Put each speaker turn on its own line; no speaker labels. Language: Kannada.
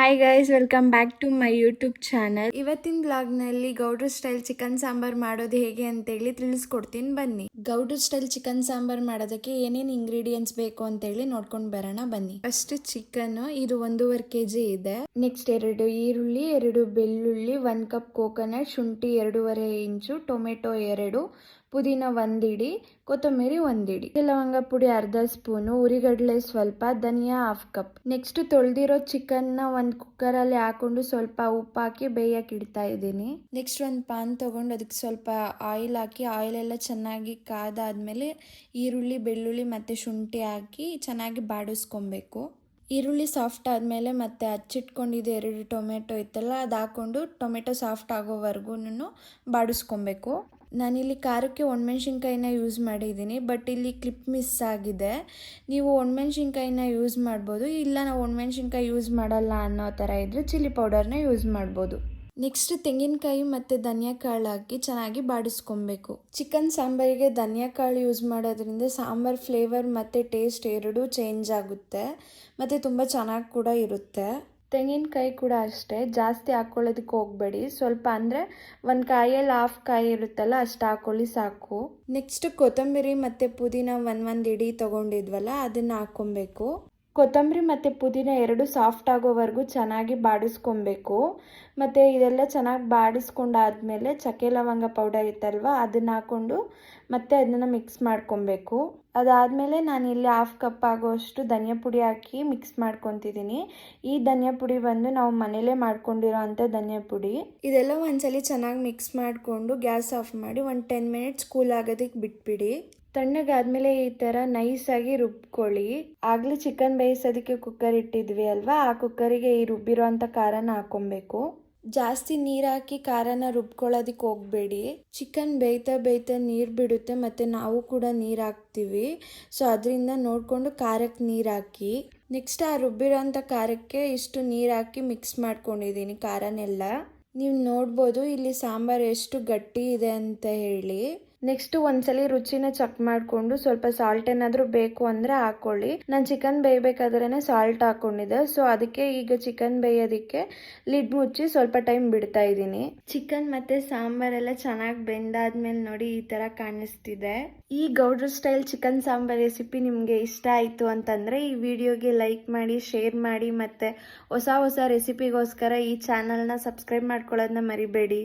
Hi guys, welcome back to my YouTube channel. ಇವತ್ತಿನ ಬ್ಲಾಗ್ನಲ್ಲಿ ಗೌಡ್ರ ಸ್ಟೈಲ್ ಚಿಕನ್ ಸಾಂಬಾರ್ ಮಾಡೋದು ಹೇಗೆ ಅಂತೇಳಿ ತಿಳಿಸ್ಕೊಡ್ತೀನಿ ಬನ್ನಿ. ಗೌಡ್ರ ಸ್ಟೈಲ್ ಚಿಕನ್ ಸಾಂಬಾರ್ ಮಾಡೋದಕ್ಕೆ ಏನೇನು ಇಂಗ್ರೀಡಿಯೆಂಟ್ಸ್ ಬೇಕು ಅಂತೇಳಿ ನೋಡ್ಕೊಂಡು ಬರೋಣ ಬನ್ನಿ. ಫಸ್ಟ್ ಚಿಕನ್, ಇದು 1.5 kg ಇದೆ. ನೆಕ್ಸ್ಟ್ 2 ಈರುಳ್ಳಿ, 2 ಬೆಳ್ಳುಳ್ಳಿ, 1 ಕಪ್ ಕೋಕೋನಟ್, ಶುಂಠಿ 2.5 ಇಂಚು, ಟೊಮೆಟೊ 2, ಪುದೀನ 1 ಇಡಿ, ಕೊತ್ತಂಬರಿ 1 ಇಡಿ, ಲವಂಗ ಪುಡಿ ಅರ್ಧ ಸ್ಪೂನು, ಉರಿಗಡಲೆ ಸ್ವಲ್ಪ, ಧನಿಯಾ 1/2 ಕಪ್. ನೆಕ್ಸ್ಟ್ ತೊಳೆದಿರೋ ಚಿಕನ್ ನ ಒಂದು ಕುಕ್ಕರ್ ಅಲ್ಲಿ ಹಾಕೊಂಡು ಸ್ವಲ್ಪ ಉಪ್ಪು ಹಾಕಿ ಬೇಯಕ್ಕೆ ಇಡ್ತಾ ಇದ್ದೀನಿ. ನೆಕ್ಸ್ಟ್ ಒಂದು ಪಾನ್ ತಗೊಂಡು ಅದಕ್ಕೆ ಸ್ವಲ್ಪ ಆಯಿಲ್ ಹಾಕಿ, ಆಯಿಲ್ ಎಲ್ಲ ಚೆನ್ನಾಗಿ ಕಾದಾದ್ಮೇಲೆ ಈರುಳ್ಳಿ, ಬೆಳ್ಳುಳ್ಳಿ ಮತ್ತೆ ಶುಂಠಿ ಹಾಕಿ ಚೆನ್ನಾಗಿ ಬಾಡಿಸ್ಕೊಬೇಕು. ಈರುಳ್ಳಿ ಸಾಫ್ಟ್ ಆದಮೇಲೆ ಮತ್ತೆ ಹಚ್ಚಿಟ್ಕೊಂಡಿದ್ದು 2 ಟೊಮೆಟೊ ಇತ್ತಲ್ಲ, ಅದು ಹಾಕೊಂಡು ಟೊಮೆಟೊ ಸಾಫ್ಟ್ ಆಗೋವರೆಗೂ ಬಾಡಿಸ್ಕೊಬೇಕು. ನಾನಿಲ್ಲಿ ಖಾರಕ್ಕೆ ಒಣಮೆಣ್ಸಿನ್ಕಾಯಿನ ಯೂಸ್ ಮಾಡಿದ್ದೀನಿ, ಬಟ್ ಇಲ್ಲಿ ಕ್ಲಿಪ್ ಮಿಸ್ ಆಗಿದೆ. ನೀವು ಒಣಮೆಣ್ಸಿನ್ಕಾಯಿನ ಯೂಸ್ ಮಾಡ್ಬೋದು, ಇಲ್ಲ ನಾವು ಒಣಮೆಣ್ಸಿನ್ಕಾಯಿ ಯೂಸ್ ಮಾಡಲ್ಲ ಅನ್ನೋ ಥರ ಇದ್ದರೆ ಚಿಲ್ಲಿ ಪೌಡರ್ನ ಯೂಸ್ ಮಾಡ್ಬೋದು. ನೆಕ್ಸ್ಟ್ ತೆಂಗಿನಕಾಯಿ ಮತ್ತು ಧನಿಯಾಕಾಳು ಹಾಕಿ ಚೆನ್ನಾಗಿ ಬಾಡಿಸ್ಕೊಬೇಕು. ಚಿಕನ್ ಸಾಂಬಾರಿಗೆ ಧನಿಯಾಕಾಳು ಯೂಸ್ ಮಾಡೋದ್ರಿಂದ ಸಾಂಬಾರ್ ಫ್ಲೇವರ್ ಮತ್ತು ಟೇಸ್ಟ್ ಎರಡೂ ಚೇಂಜ್ ಆಗುತ್ತೆ ಮತ್ತು ತುಂಬ ಚೆನ್ನಾಗಿ ಕೂಡ ಇರುತ್ತೆ. ತೆಂಗಿನಕಾಯಿ ಕೂಡ ಅಷ್ಟೇ, ಜಾಸ್ತಿ ಹಾಕ್ಕೊಳ್ಳೋದಕ್ಕೆ ಹೋಗಬೇಡಿ. ಸ್ವಲ್ಪ ಅಂದರೆ ಒಂದು ಕಾಯಲ್ಲಿ 1/2 ಕಾಯಿ ಇರುತ್ತಲ್ಲ, ಅಷ್ಟು ಹಾಕ್ಕೊಳ್ಳಿ ಸಾಕು. ನೆಕ್ಸ್ಟ್ ಕೊತ್ತಂಬರಿ ಮತ್ತು ಪುದೀನ 1 ಇಡಿ ತೊಗೊಂಡಿದ್ವಲ್ಲ, ಅದನ್ನು ಹಾಕ್ಕೊಬೇಕು. ಕೊತ್ತಂಬರಿ ಮತ್ತು ಪುದೀನ 2 ಸಾಫ್ಟ್ ಆಗೋವರೆಗೂ ಚೆನ್ನಾಗಿ ಬಾಡಿಸ್ಕೊಬೇಕು. ಮತ್ತು ಇದೆಲ್ಲ ಚೆನ್ನಾಗಿ ಬಾಡಿಸ್ಕೊಂಡಾದ್ಮೇಲೆ ಚಕ್ಕೆ ಲವಂಗ ಪೌಡರ್ ಇತ್ತಲ್ವ, ಅದನ್ನು ಹಾಕ್ಕೊಂಡು ಮತ್ತೆ ಅದನ್ನು ಮಿಕ್ಸ್ ಮಾಡ್ಕೊಬೇಕು. ಅದಾದಮೇಲೆ ನಾನಿಲ್ಲಿ 1/2 ಕಪ್ ಆಗೋಷ್ಟು ಧನಿಯಾ ಪುಡಿ ಹಾಕಿ ಮಿಕ್ಸ್ ಮಾಡ್ಕೊತಿದ್ದೀನಿ. ಈ ಧನಿಯಾ ಪುಡಿ ಬಂದು ನಾವು ಮನೇಲೇ ಮಾಡ್ಕೊಂಡಿರೋ ಅಂಥ ಧನಿಯಾ ಪುಡಿ. ಇದೆಲ್ಲ ಒಂದ್ಸಲಿ ಚೆನ್ನಾಗಿ ಮಿಕ್ಸ್ ಮಾಡಿಕೊಂಡು ಗ್ಯಾಸ್ ಆಫ್ ಮಾಡಿ ಒಂದು 10 ಮಿನಿಟ್ಸ್ ಕೂಲ್ ಆಗೋದಕ್ಕೆ ಬಿಟ್ಬಿಡಿ. ತಣ್ಣಗಾದ್ಮೇಲೆ ಈ ಥರ ನೈಸಾಗಿ ರುಬ್ಕೊಳ್ಳಿ. ಆಗಲೇ ಚಿಕನ್ ಬೇಯಿಸೋದಕ್ಕೆ ಕುಕ್ಕರ್ ಇಟ್ಟಿದ್ವಿ ಅಲ್ವಾ, ಆ ಕುಕ್ಕರಿಗೆ ಈ ರುಬ್ಬಿರೋ ಅಂಥ ಖಾರನ ಹಾಕ್ಕೊಬೇಕು. ಜಾಸ್ತಿ ನೀರು ಹಾಕಿ ಖಾರನ ರುಬ್ಕೊಳ್ಳೋದಕ್ಕೆ ಹೋಗಬೇಡಿ. ಚಿಕನ್ ಬೇಯ್ತಾ ನೀರು ಬಿಡುತ್ತೆ ಮತ್ತು ನಾವು ಕೂಡ ನೀರು ಹಾಕ್ತೀವಿ. ಸೊ ಅದರಿಂದ ನೋಡಿಕೊಂಡು ಖಾರಕ್ಕೆ ನೀರು ಹಾಕಿ. ನೆಕ್ಸ್ಟ್ ಆ ರುಬ್ಬಿರೋಂಥ ಖಾರಕ್ಕೆ ಇಷ್ಟು ನೀರು ಹಾಕಿ ಮಿಕ್ಸ್ ಮಾಡ್ಕೊಂಡಿದ್ದೀನಿ ಖಾರನೆಲ್ಲ. ನೀವು ನೋಡ್ಬೋದು ಇಲ್ಲಿ ಸಾಂಬಾರು ಎಷ್ಟು ಗಟ್ಟಿ ಇದೆ ಅಂತ ಹೇಳಿ. ನೆಕ್ಸ್ಟ್ ಒಂದ್ಸಲಿ ರುಚಿನ ಚೆಕ್ ಮಾಡಿಕೊಂಡು ಸ್ವಲ್ಪ ಸಾಲ್ಟ್ ಏನಾದರೂ ಬೇಕು ಅಂದರೆ ಹಾಕ್ಕೊಳ್ಳಿ. ನಾನು ಚಿಕನ್ ಬೇಯಬೇಕಾದ್ರೇ ಸಾಲ್ಟ್ ಹಾಕ್ಕೊಂಡಿದ್ದೆ, ಸೊ ಅದಕ್ಕೆ ಈಗ ಚಿಕನ್ ಬೇಯೋದಕ್ಕೆ ಲಿಡ್ ಮುಚ್ಚಿ ಸ್ವಲ್ಪ ಟೈಮ್ ಬಿಡ್ತಾ ಇದ್ದೀನಿ. ಚಿಕನ್ ಮತ್ತು ಸಾಂಬಾರೆಲ್ಲ ಚೆನ್ನಾಗಿ ಬೆಂದಾದ್ಮೇಲೆ ನೋಡಿ ಈ ಥರ ಕಾಣಿಸ್ತಿದೆ. ಈ ಗೌಡ್ರ ಸ್ಟೈಲ್ ಚಿಕನ್ ಸಾಂಬಾರ್ ರೆಸಿಪಿ ನಿಮಗೆ ಇಷ್ಟ ಆಯಿತು ಅಂತಂದರೆ ಈ ವಿಡಿಯೋಗೆ ಲೈಕ್ ಮಾಡಿ, ಶೇರ್ ಮಾಡಿ, ಮತ್ತು ಹೊಸ ರೆಸಿಪಿಗೋಸ್ಕರ ಈ ಚಾನಲ್ನ ಸಬ್ಸ್ಕ್ರೈಬ್ ಮಾಡ್ಕೊಳ್ಳೋದನ್ನ ಮರಿಬೇಡಿ.